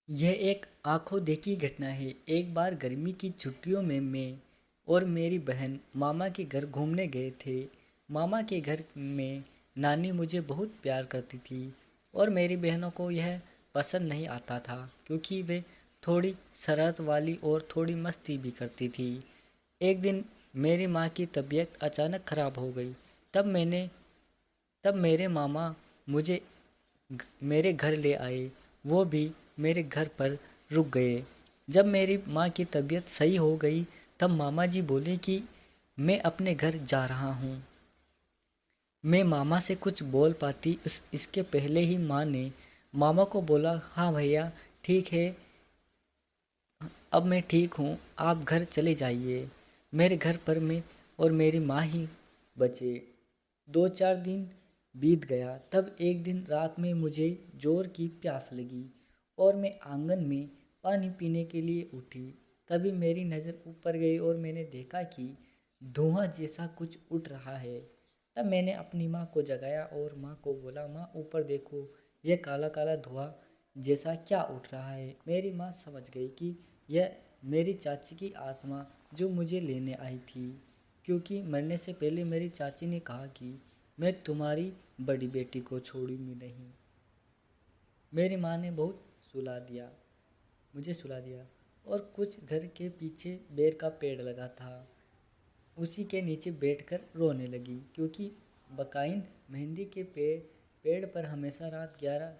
यह एक आंखों देखी घटना है। एक बार गर्मी की छुट्टियों में मैं और मेरी बहन मामा के घर घूमने गए थे। मामा के घर में नानी मुझे बहुत प्यार करती थी और मेरी बहनों को यह पसंद नहीं आता था क्योंकि वे थोड़ी शरारत वाली और थोड़ी मस्ती भी करती थी। एक दिन मेरी माँ की तबीयत अचानक खराब हो गई। तब मैंने तब मेरे मामा मुझे मेरे घर ले आए। वो भी मेरे घर पर रुक गए। जब मेरी माँ की तबीयत सही हो गई तब मामा जी बोले कि मैं अपने घर जा रहा हूँ। मैं मामा से कुछ बोल पाती इसके पहले ही माँ ने मामा को बोला, हाँ भैया ठीक है, अब मैं ठीक हूँ, आप घर चले जाइए। मेरे घर पर मैं और मेरी माँ ही बचे। 2-4 दिन बीत गया। तब एक दिन रात में मुझे जोर की प्यास लगी और मैं आंगन में पानी पीने के लिए उठी। तभी मेरी नज़र ऊपर गई और मैंने देखा कि धुआं जैसा कुछ उठ रहा है। तब मैंने अपनी माँ को जगाया और माँ को बोला, माँ ऊपर देखो, यह काला काला धुआं जैसा क्या उठ रहा है। मेरी माँ समझ गई कि यह मेरी चाची की आत्मा जो मुझे लेने आई थी, क्योंकि मरने से पहले मेरी चाची ने कहा कि मैं तुम्हारी बड़ी बेटी को छोड़ूंगी नहीं। मेरी माँ ने बहुत सुला दिया मुझे सुला दिया और कुछ घर के पीछे बेर का पेड़ लगा था, उसी के नीचे बैठकर रोने लगी क्योंकि बकाइन मेहंदी के पेड़ पर हमेशा रात 11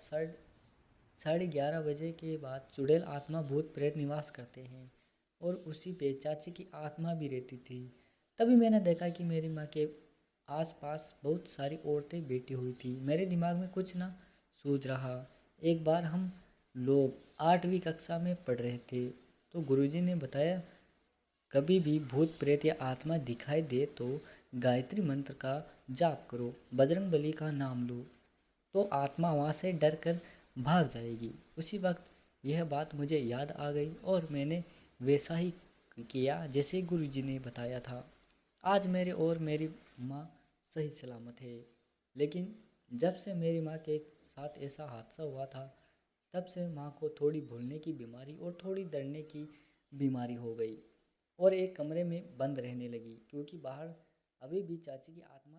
साढ़े 11 बजे के बाद चुड़ैल आत्मा भूत प्रेत निवास करते हैं और उसी पे चाची की आत्मा भी रहती थी। तभी मैंने देखा कि मेरी माँ के आसपास बहुत सारी औरतें बैठी हुई थी। मेरे दिमाग में कुछ ना सूझ रहा। एक बार हम लोग 8वीं कक्षा में पढ़ रहे थे तो गुरुजी ने बताया, कभी भी भूत प्रेत या आत्मा दिखाई दे तो गायत्री मंत्र का जाप करो, बजरंगबली का नाम लो, तो आत्मा वहाँ से डर कर भाग जाएगी। उसी वक्त यह बात मुझे याद आ गई और मैंने वैसा ही किया जैसे गुरुजी ने बताया था। आज मेरे और मेरी माँ सही सलामत है। लेकिन जब से मेरी माँ के साथ ऐसा हादसा हुआ था तब से माँ को थोड़ी भूलने की बीमारी और थोड़ी डरने की बीमारी हो गई और एक कमरे में बंद रहने लगी क्योंकि बाहर अभी भी चाची की आत्मा